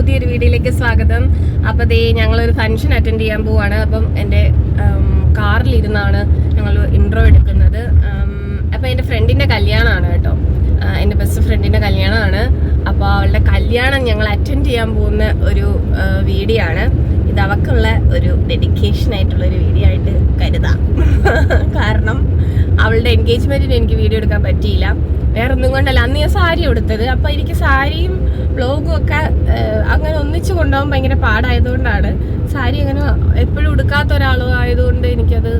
പുതിയൊരു വീഡിയോയിലേക്ക് സ്വാഗതം. അപ്പോൾ ഞങ്ങളൊരു ഫംഗ്ഷൻ അറ്റൻഡ് ചെയ്യാൻ പോവാണ്. അപ്പം എൻ്റെ കാറിലിരുന്നാണ് ഞങ്ങൾ ഇൻട്രോ എടുക്കുന്നത്. അപ്പോൾ എൻ്റെ ഫ്രണ്ടിൻ്റെ കല്യാണമാണ് കേട്ടോ, എൻ്റെ ബെസ്റ്റ് ഫ്രണ്ടിൻ്റെ കല്യാണമാണ്. അപ്പോൾ അവളുടെ കല്യാണം ഞങ്ങൾ അറ്റൻഡ് ചെയ്യാൻ പോകുന്ന ഒരു വീഡിയോ ആണ്. ഇത് അവൾക്കുള്ള ഒരു ഡെഡിക്കേഷൻ ആയിട്ടുള്ളൊരു വീഡിയോ ആയിട്ട് കരുതാം. കാരണം അവളുടെ എൻഗേജ്മെൻറ്റിന് എനിക്ക് വീഡിയോ എടുക്കാൻ പറ്റിയില്ല. വേറെ ഒന്നും കൊണ്ടല്ല, അന്ന് ഞാൻ സാരി എടുത്തത്. അപ്പം എനിക്ക് സാരിയും ബ്ലോഗും ഒക്കെ അങ്ങനെ ഒന്നിച്ച് കൊണ്ടുപോകാൻ ഭയങ്കര പാടായതുകൊണ്ടാണ്. സാരി അങ്ങനെ എപ്പോഴും എടുക്കാത്ത ഒരാളും ആയതുകൊണ്ട് എനിക്കത്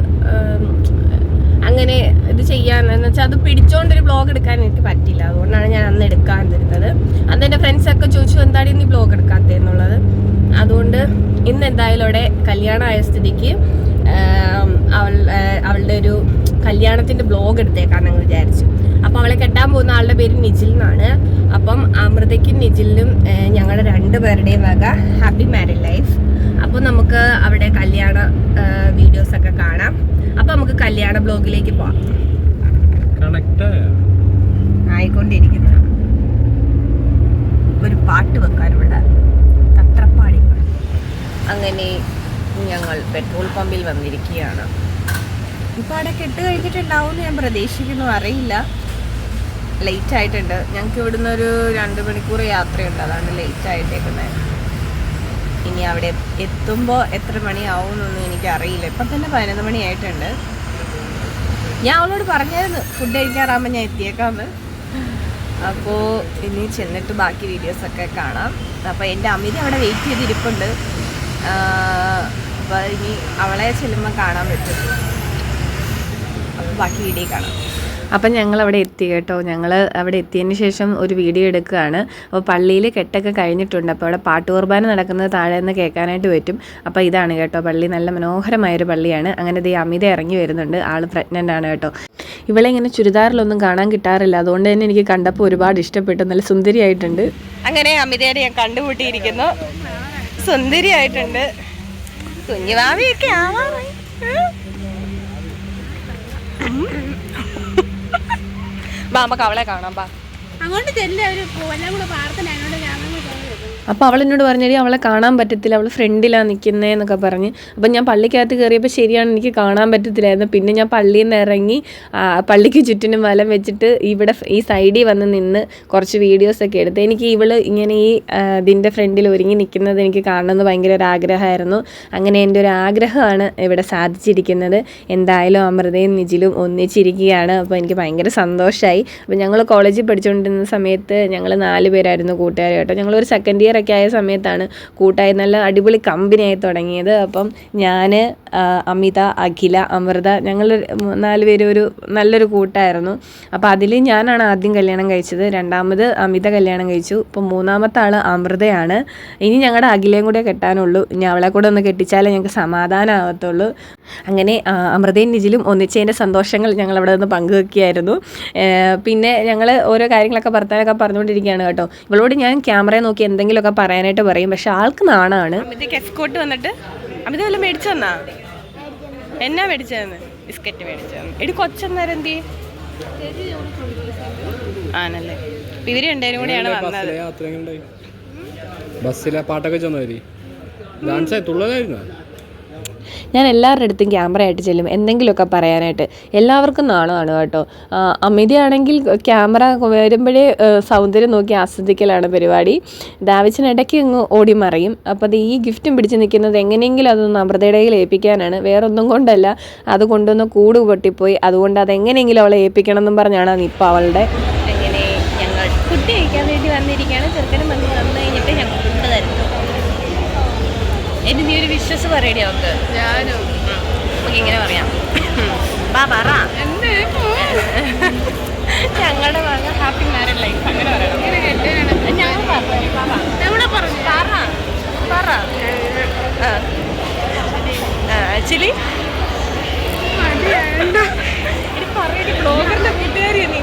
അങ്ങനെ ഇത് ചെയ്യാൻ എന്ന് വെച്ചാൽ അത് പിടിച്ചോണ്ടൊരു ബ്ലോഗ് എടുക്കാൻ എനിക്ക് പറ്റില്ല. അതുകൊണ്ടാണ് ഞാൻ അന്ന് എടുക്കാതിരുന്നത്. അന്ന് എൻ്റെ ഫ്രണ്ട്സൊക്കെ ചോദിച്ചു എന്താണ് നീ ബ്ലോഗ് എടുക്കാത്തതെന്നുള്ളത്. അതുകൊണ്ട് ഇന്ന് എന്തായാലും അവിടെ കല്യാണമായ സ്ഥിതിക്ക് അവളുടെ ഒരു കല്യാണത്തിൻ്റെ ബ്ലോഗ് എടുത്തേക്കാണെന്ന് വിചാരിച്ചു. അപ്പോൾ അവളെ കെട്ടാൻ പോകുന്ന ആളുടെ പേര് നിജിൽ എന്നാണ്. അപ്പം അമൃതയ്ക്കും നിജിലിനും ഞങ്ങളുടെ രണ്ടുപേരുടെയും വക ഹാപ്പി മാരീഡ് ലൈഫ്. അപ്പോൾ നമുക്ക് അവിടെ കല്യാണ വീഡിയോസൊക്കെ കാണാം. അപ്പോൾ നമുക്ക് കല്യാണ ബ്ലോഗിലേക്ക് പോവാം. ആയിക്കൊണ്ടിരിക്കുന്ന ഒരു പാട്ട് വെക്കാൻ ഇവിടെ തത്രപ്പാടി. അങ്ങനെ ഞങ്ങൾ പെട്രോൾ പമ്പിൽ വന്നിരിക്കുകയാണ്. ഇപ്പോൾ അവിടെ കെട്ട് കഴിഞ്ഞിട്ടുണ്ടാവും ഞാൻ പ്രതീക്ഷിക്കുന്നു, അറിയില്ല. ലേറ്റ് ആയിട്ടുണ്ട്. ഞങ്ങൾക്ക് ഇവിടുന്ന് ഒരു 2 മണിക്കൂർ യാത്രയുണ്ട്, അതാണ് ലേറ്റ് ആയിട്ടേക്കുന്നത്. ഇനി അവിടെ എത്തുമ്പോൾ എത്ര മണിയാവും എന്നൊന്നും എനിക്കറിയില്ല. ഇപ്പം തന്നെ 11 മണിയായിട്ടുണ്ട്. ഞാൻ അവളോട് പറഞ്ഞായിരുന്നു ഫുഡ് കഴിക്കാറാകുമ്പോൾ ഞാൻ എത്തിയേക്കാമെന്ന്. അപ്പോൾ ഇനി ചെന്നിട്ട് ബാക്കി വീഡിയോസൊക്കെ കാണാം. അപ്പോൾ എൻ്റെ അമിത അവിടെ വെയിറ്റ് ചെയ്തിരിപ്പുണ്ട്. അപ്പോൾ ഇനി അവളെ ചെല്ലുമ്പോൾ കാണാൻ പറ്റും. അപ്പോൾ ബാക്കി വീഡിയോ കാണാം. അപ്പം ഞങ്ങൾ അവിടെ എത്തി കേട്ടോ. ഞങ്ങൾ അവിടെ എത്തിയതിന് ശേഷം ഒരു വീഡിയോ എടുക്കുകയാണ്. അപ്പോൾ പള്ളിയിൽ കെട്ടൊക്കെ കഴിഞ്ഞിട്ടുണ്ട്. അപ്പോൾ അവിടെ പാട്ട് കുർബാന നടക്കുന്നത് താഴെ നിന്ന് കേൾക്കാനായിട്ട് പറ്റും. അപ്പോൾ ഇതാണ് കേട്ടോ പള്ളി, നല്ല മനോഹരമായൊരു പള്ളിയാണ്. അങ്ങനെ ദേ അമിത ഇറങ്ങി വരുന്നുണ്ട്. ആൾ പ്രഗ്നൻ്റ് ആണ് കേട്ടോ. ഇവളെ ഇങ്ങനെ ചുരിദാറിലൊന്നും കാണാൻ കിട്ടാറില്ല, അതുകൊണ്ട് തന്നെ എനിക്ക് കണ്ടപ്പോൾ ഒരുപാട് ഇഷ്ടപ്പെട്ടു. നല്ല സുന്ദരിയായിട്ടുണ്ട്. അങ്ങനെ അമിതയെ ഞാൻ കണ്ടുമുട്ടിയിരിക്കുന്നു. സുന്ദരിയായിട്ടുണ്ട്. കുഞ്ഞുവാവിയൊക്കെ ആവാറായി. നമുക്ക് അവളെ കാണാം. അങ്ങോട്ട് അപ്പോൾ അവൾ എന്നോട് പറഞ്ഞടി അവളെ കാണാൻ പറ്റത്തില്ല, അവൾ ഫ്രണ്ടിലാണ് നിൽക്കുന്നതെന്നൊക്കെ പറഞ്ഞ്. അപ്പം ഞാൻ പള്ളിക്കകത്ത് കയറിയപ്പോൾ ശരിയാണ്, എനിക്ക് കാണാൻ പറ്റത്തില്ലായിരുന്നു. പിന്നെ ഞാൻ പള്ളിയിൽ നിന്ന് ഇറങ്ങി പള്ളിക്ക് ചുറ്റിനും വലം വെച്ചിട്ട് ഇവിടെ ഈ സൈഡിൽ വന്ന് നിന്ന് കുറച്ച് വീഡിയോസൊക്കെ എടുത്ത്. എനിക്ക് ഇവള് ഇങ്ങനെ ഈ ഇതിൻ്റെ ഫ്രണ്ടിൽ ഒരുങ്ങി നിൽക്കുന്നത് എനിക്ക് കാണണമെന്ന് ഭയങ്കര ഒരു ആഗ്രഹമായിരുന്നു. അങ്ങനെ എൻ്റെ ഒരു ആഗ്രഹമാണ് ഇവിടെ സാധിച്ചിരിക്കുന്നത്. എന്തായാലും അമൃതയും നിജിലും ഒന്നിച്ചിരിക്കുകയാണ്. അപ്പോൾ എനിക്ക് ഭയങ്കര സന്തോഷമായി. അപ്പോൾ ഞങ്ങൾ കോളേജിൽ പഠിച്ചുകൊണ്ടിരുന്ന സമയത്ത് ഞങ്ങൾ 4 പേരായിരുന്നു കൂട്ടുകാർ കേട്ടോ. ഞങ്ങളൊരു സെക്കൻഡ് ഇയർ ഒക്കെ ആയ സമയത്താണ് കൂട്ടായി നല്ല അടിപൊളി കമ്പനിയായി തുടങ്ങിയത്. അപ്പം ഞാൻ, അമിത, അഖില, അമൃത, ഞങ്ങൾ 4 പേര് ഒരു നല്ലൊരു കൂട്ടായിരുന്നു. അപ്പോൾ അതിൽ ഞാനാണ് ആദ്യം കല്യാണം കഴിച്ചത്. രണ്ടാമത് അമിത കല്യാണം കഴിച്ചു. ഇപ്പം 3ാമത്തെ ആൾ അമൃതയാണ്. ഇനി ഞങ്ങളുടെ അഖിലയും കൂടെ കെട്ടാനുള്ളൂ. ഇനി അവളെ കൂടെ ഒന്ന് കെട്ടിച്ചാലേ ഞങ്ങൾക്ക് സമാധാനമാകത്തുള്ളൂ. അങ്ങനെ അമൃതയും നിജിലും ഒന്നിച്ചതിൻ്റെ സന്തോഷങ്ങൾ ഞങ്ങൾ അവിടെ നിന്ന് പങ്കുവെക്കുകയായിരുന്നു. പിന്നെ ഞങ്ങൾ ഓരോ കാര്യങ്ങളൊക്കെ ഭർത്താനൊക്കെ പറഞ്ഞുകൊണ്ടിരിക്കുകയാണ് കേട്ടോ. ഇവളോട് ഞാൻ ക്യാമറയെ നോക്കി എന്തെങ്കിലുമൊക്കെ പറയാനായിട്ട് പറയും, പക്ഷെ ആൾക്ക് നാണാണ്. അമിതയ്ക്ക് എസ്കോട്ട് വന്നിട്ട് അമിത വല്ല മേടിച്ചു തന്നാ? എന്നാ മേടിച്ചതെന്ന്? ബിസ്ക്കറ്റ് മേടിച്ചു തന്നു. എടി കൊച്ചന്നേരം എന്തി ആണല്ലേ. ഇവര് രണ്ടേരും കൂടെയാണ് വന്നത്. ബസ്സിലെ പാട്ടൊക്കെ ചെന്നു തുള്ളതായിരുന്നു. ഞാൻ എല്ലാവരുടെ അടുത്തും ക്യാമറ ആയിട്ട് ചെല്ലും എന്തെങ്കിലുമൊക്കെ പറയാനായിട്ട്. എല്ലാവർക്കും നാണമാണ് കേട്ടോ. അമിതയാണെങ്കിൽ ക്യാമറ വരുമ്പോഴേ സൗന്ദര്യം നോക്കി ആസ്വദിക്കലാണ് പരിപാടി. ദാവിച്ചൻ ഇടയ്ക്ക് അങ്ങ് ഓടി മറിയും. അപ്പോൾ അത് ഈ ഗിഫ്റ്റും പിടിച്ച് നിൽക്കുന്നത് എങ്ങനെയെങ്കിലും അതൊന്ന് അമൃതയുടെ കയ്യിൽ ഏൽപ്പിക്കാനാണ്, വേറൊന്നും കൊണ്ടല്ല. അത് കൊണ്ടൊന്ന് കൂട് പൊട്ടിപ്പോയി, അതുകൊണ്ട് അതെങ്ങനെയെങ്കിലും അവളെ ഏൽപ്പിക്കണം എന്നും പറഞ്ഞാണ് ഇപ്പോൾ അവളുടെ. അങ്ങനെ ഞങ്ങൾ ഫുഡ് കഴിക്കാൻ വേണ്ടി വന്നിരിക്കുകയാണ്. ചെറുക്കനും വന്ന് കഴിഞ്ഞിട്ട് ഞങ്ങൾ ഫുഡ് തരുന്നു. എന്റെ നീ ഒരു വിശ്വസ് പറയടി അവർക്ക്. ഞാനും നമുക്ക് ഇങ്ങനെ പറയാം. പറ ഞങ്ങളുടെ ഭാഗം ഹാപ്പി മാരീഡ് ലൈഫ് അങ്ങനെ പറയണം. ഞങ്ങൾ പറ ആക്ച്വലി ഇനി പറയടി. ബ്ലോഗറിന്റെ കൂട്ടുകാരിയാ നീ.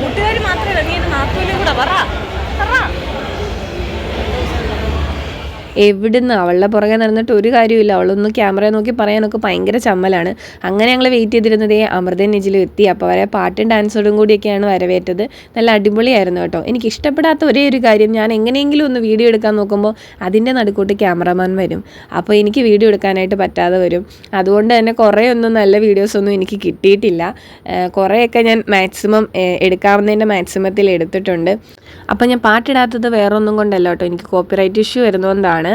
കൂട്ടുകാരി മാത്രമല്ല, നീ എന്റെ നാത്തൂനും കൂടെ പറ. എവിടുന്ന് അവളുടെ പുറകെ നടന്നിട്ട് ഒരു കാര്യമില്ല. അവളൊന്ന് ക്യാമറ നോക്കി പറയാനൊക്കെ ഭയങ്കര ചമ്മലാണ്. അങ്ങനെ ഞങ്ങൾ വെയിറ്റ് ചെയ്തിരുന്നതേ അമൃതയും നിജിലും എത്തി. അപ്പോൾ അവരെ പാട്ടും ഡാൻസോടും കൂടിയൊക്കെയാണ് വരവേറ്റത്. നല്ല അടിപൊളിയായിരുന്നു കേട്ടോ. എനിക്ക് ഇഷ്ടപ്പെടാത്ത ഒരേ ഒരു കാര്യം, ഞാൻ എങ്ങനെയെങ്കിലും ഒന്ന് വീഡിയോ എടുക്കാൻ നോക്കുമ്പോൾ അതിൻ്റെ നടുക്കോട്ട് ക്യാമറമാൻ വരും. അപ്പോൾ എനിക്ക് വീഡിയോ എടുക്കാനായിട്ട് പറ്റാതെ വരും. അതുകൊണ്ട് തന്നെ കുറേയൊന്നും നല്ല വീഡിയോസൊന്നും എനിക്ക് കിട്ടിയിട്ടില്ല. കുറേയൊക്കെ ഞാൻ മാക്സിമം എടുക്കാവുന്നതിൻ്റെ മാക്സിമത്തിൽ എടുത്തിട്ടുണ്ട്. അപ്പോൾ ഞാൻ പാട്ടിടാത്തത് വേറൊന്നും കൊണ്ടല്ല കേട്ടോ, എനിക്ക് കോപ്പിറൈറ്റ് ഇഷ്യൂ വരുന്നതുകൊണ്ടാണ്.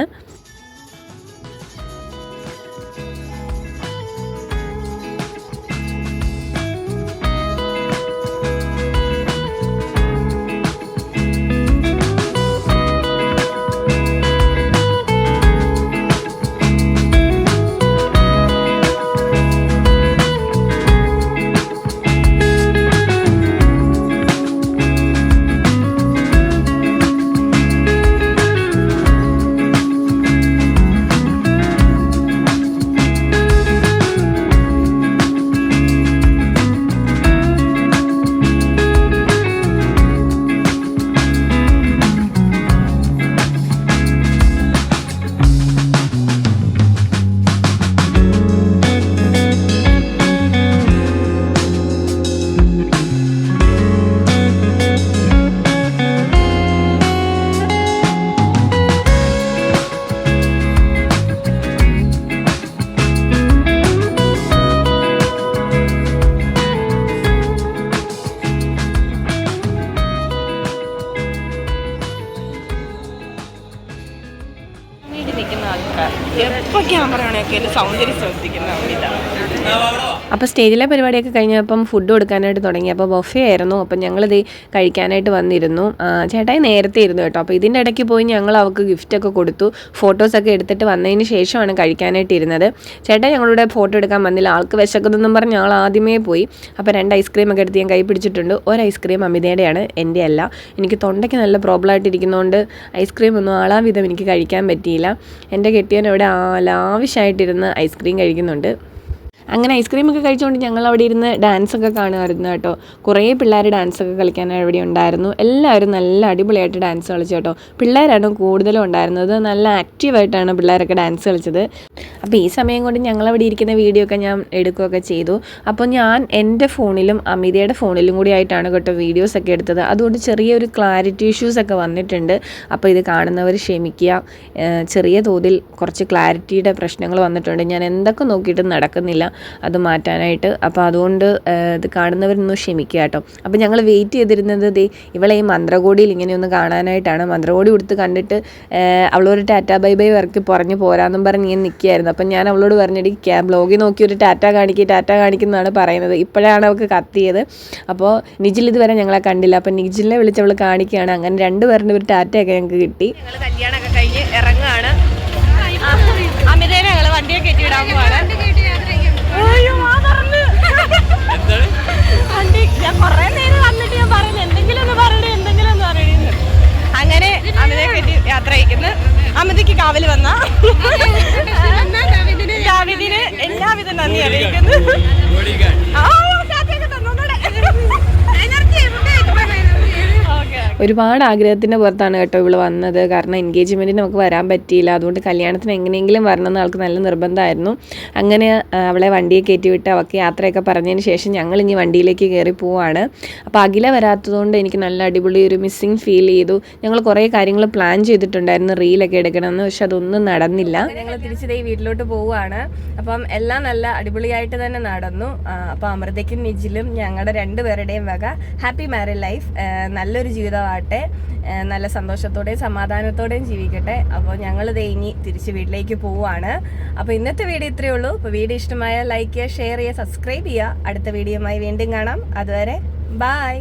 എപ്പോൾ ക്യാമറ ആണൊക്കെ എൻ്റെ സൗന്ദര്യം ശ്രദ്ധിക്കുന്ന അപ്പോൾ സ്റ്റേജിലെ പരിപാടിയൊക്കെ കഴിഞ്ഞപ്പം ഫുഡ് കൊടുക്കാനായിട്ട് തുടങ്ങി. അപ്പോൾ ബൊഫേ ആയിരുന്നു. അപ്പം ഞങ്ങളിത് കഴിക്കാനായിട്ട് വന്നിരുന്നു. ചേട്ടായി നേരത്തെ ഇരുന്നു കേട്ടോ. അപ്പോൾ ഇതിൻ്റെ ഇടയ്ക്ക് പോയി ഞങ്ങൾ അവൾക്ക് ഗിഫ്റ്റൊക്കെ കൊടുത്തു. ഫോട്ടോസൊക്കെ എടുത്തിട്ട് വന്നതിന് ശേഷമാണ് കഴിക്കാനായിട്ട് ഇരുന്നത്. ചേട്ടായി ഞങ്ങളുടെ ഫോട്ടോ എടുക്കാൻ വന്നില്ല. ആൾക്ക് വിശക്കുന്നതെന്നും പറഞ്ഞ് ഞങ്ങൾ ആദ്യമേ പോയി. അപ്പോൾ 2 ഐസ്ക്രീമൊക്കെ എടുത്ത് ഞാൻ കൈ പിടിച്ചിട്ടുണ്ട്. ഒരു ഐസ്ക്രീം അമിതയുടെയാണ്, എൻ്റെ അല്ല. എനിക്ക് തൊണ്ടയ്ക്ക് നല്ല പ്രോബ്ലം ആയിട്ടിരിക്കുന്നതുകൊണ്ട് ഐസ്ക്രീം ഒന്നും ആളാവിധം എനിക്ക് കഴിക്കാൻ പറ്റിയില്ല. എൻ്റെ കെട്ടിയവൻ ഇവിടെ ലാവിഷായിട്ടിരുന്ന് ഐസ്ക്രീം കഴിക്കുന്നുണ്ട്. അങ്ങനെ ഐസ്ക്രീമൊക്കെ കഴിച്ചുകൊണ്ട് ഞങ്ങൾ അവിടെ ഇരുന്ന് ഡാൻസൊക്കെ കാണുമായിരുന്നു കേട്ടോ. കുറേ പിള്ളേർ ഡാൻസൊക്കെ കളിക്കാൻ അവിടെ ഉണ്ടായിരുന്നു. എല്ലാവരും നല്ല അടിപൊളിയായിട്ട് ഡാൻസ് കളിച്ചു കേട്ടോ. പിള്ളേരാണ് കൂടുതലും ഉണ്ടായിരുന്നത്. നല്ല ആക്റ്റീവായിട്ടാണ് പിള്ളേരൊക്കെ ഡാൻസ് കളിച്ചത്. അപ്പോൾ ഈ സമയം കൊണ്ട് ഞങ്ങളവിടെ ഇരിക്കുന്ന വീഡിയോ ഒക്കെ ഞാൻ എടുക്കുകയൊക്കെ ചെയ്തു. അപ്പോൾ ഞാൻ എൻ്റെ ഫോണിലും അമിതയുടെ ഫോണിലും കൂടി ആയിട്ടാണ് കേട്ടോ വീഡിയോസൊക്കെ എടുത്തത്. അതുകൊണ്ട് ചെറിയൊരു ക്ലാരിറ്റി ഇഷ്യൂസൊക്കെ വന്നിട്ടുണ്ട്. അപ്പോൾ ഇത് കാണുന്നവർ ക്ഷമിക്കുക. ചെറിയ തോതിൽ കുറച്ച് ക്ലാരിറ്റിയുടെ പ്രശ്നങ്ങൾ വന്നിട്ടുണ്ട്. ഞാൻ എന്തൊക്കെ നോക്കിയിട്ടും നടക്കുന്നില്ല അത് മാറ്റാനായിട്ട്. അപ്പോൾ അതുകൊണ്ട് ഇത് കാണുന്നവരൊന്നും ക്ഷമിക്കുക കേട്ടോ. അപ്പോൾ ഞങ്ങൾ വെയിറ്റ് ചെയ്തിരുന്നത് ഇവളെ ഈ മന്ത്രകോടിയിൽ ഇങ്ങനെ ഒന്ന് കാണാനായിട്ടാണ്. മന്ത്രകോടി കൊടുത്ത് കണ്ടിട്ട് അവളൊരു ടാറ്റ ബൈ ബൈ വർക്ക് പറഞ്ഞ് പോരാന്നും പറഞ്ഞ് ഇങ്ങനെ നിൽക്കുകയായിരുന്നു. അപ്പം ഞാൻ അവളോട് പറഞ്ഞിട്ട് ബ്ലോഗിൽ നോക്കി ഒരു ടാറ്റ കാണിക്കുന്നതാണ് പറയുന്നത്. ഇപ്പോഴാണ് അവൾക്ക് കത്തിയത്. അപ്പോൾ നിജിൽ ഇതുവരെ ഞങ്ങളെ കണ്ടില്ല. അപ്പം നിജിലിനെ വിളിച്ച് അവൾ കാണിക്കുകയാണ്. അങ്ങനെ 2 പേരുടെ ഒരു ടാറ്റയൊക്കെ ഞങ്ങൾക്ക് കിട്ടി. ഞങ്ങൾ കല്യാണമൊക്കെ കഴിഞ്ഞ് ഇറങ്ങുകയാണ്. അമിതേനെ ഞങ്ങൾ വണ്ടിയൊക്കെ കെട്ടിയിടാൻ പോവാണ്. ഞാൻ കുറേ നേരം വന്നിട്ട് ഞാൻ പറയുന്നത് എന്തെങ്കിലും ഒന്ന് പറയണേ. അങ്ങനെ അമിതയെ കെട്ടി യാത്ര അയക്കുന്നു. അമിതയ്ക്ക് കാവൽ വന്ന ദാവിദിന് എല്ലാവിധ നന്ദി അറിയിക്കുന്നു. ഒരുപാട് ആഗ്രഹത്തിൻ്റെ പുറത്താണ് കേട്ടോ ഇവള് വന്നത്. കാരണം എൻഗേജ്മെൻറ്റിന് നമുക്ക് വരാൻ പറ്റിയില്ല. അതുകൊണ്ട് കല്യാണത്തിന് എങ്ങനെയെങ്കിലും വരണമെന്ന് ആൾക്ക് നല്ല നിർബന്ധമായിരുന്നു. അങ്ങനെ അവളെ വണ്ടിയെ കയറ്റിവിട്ട് അവൾക്ക് യാത്രയൊക്കെ പറഞ്ഞതിന് ശേഷം ഞങ്ങളിനി വണ്ടിയിലേക്ക് കയറി പോവാണ്. അപ്പോൾ അഖില വരാത്തതുകൊണ്ട് എനിക്ക് നല്ല അടിപൊളി ഒരു മിസ്സിങ് ഫീൽ ചെയ്തു. ഞങ്ങൾ കുറേ കാര്യങ്ങൾ പ്ലാൻ ചെയ്തിട്ടുണ്ടായിരുന്നു റീലൊക്കെ എടുക്കണമെന്ന്. പക്ഷെ അതൊന്നും നടന്നില്ല. ഞങ്ങൾ തിരിച്ചതേ വീട്ടിലോട്ട് പോവുകയാണ്. അപ്പം എല്ലാം നല്ല അടിപൊളിയായിട്ട് തന്നെ നടന്നു. അപ്പോൾ അമൃതയ്ക്കും നിജിലും ഞങ്ങളുടെ 2 പേരുടെയും വക ഹാപ്പി മാരീഡ് ലൈഫ്. നല്ലൊരു ജീവിതമാവട്ടെ. നല്ല സന്തോഷത്തോടെയും സമാധാനത്തോടെയും ജീവിക്കട്ടെ. അപ്പോൾ ഞങ്ങളിത് ഇനി തിരിച്ച് വീട്ടിലേക്ക് പോവുകയാണ്. അപ്പോൾ ഇന്നത്തെ വീഡിയോ ഇത്രയേ ഉള്ളൂ. അപ്പോൾ വീഡിയോ ഇഷ്ടമായ ലൈക്ക് ചെയ്യുക, ഷെയർ ചെയ്യുക, സബ്സ്ക്രൈബ് ചെയ്യുക. അടുത്ത വീഡിയോയുമായി വീണ്ടും കാണാം. അതുവരെ ബായ്.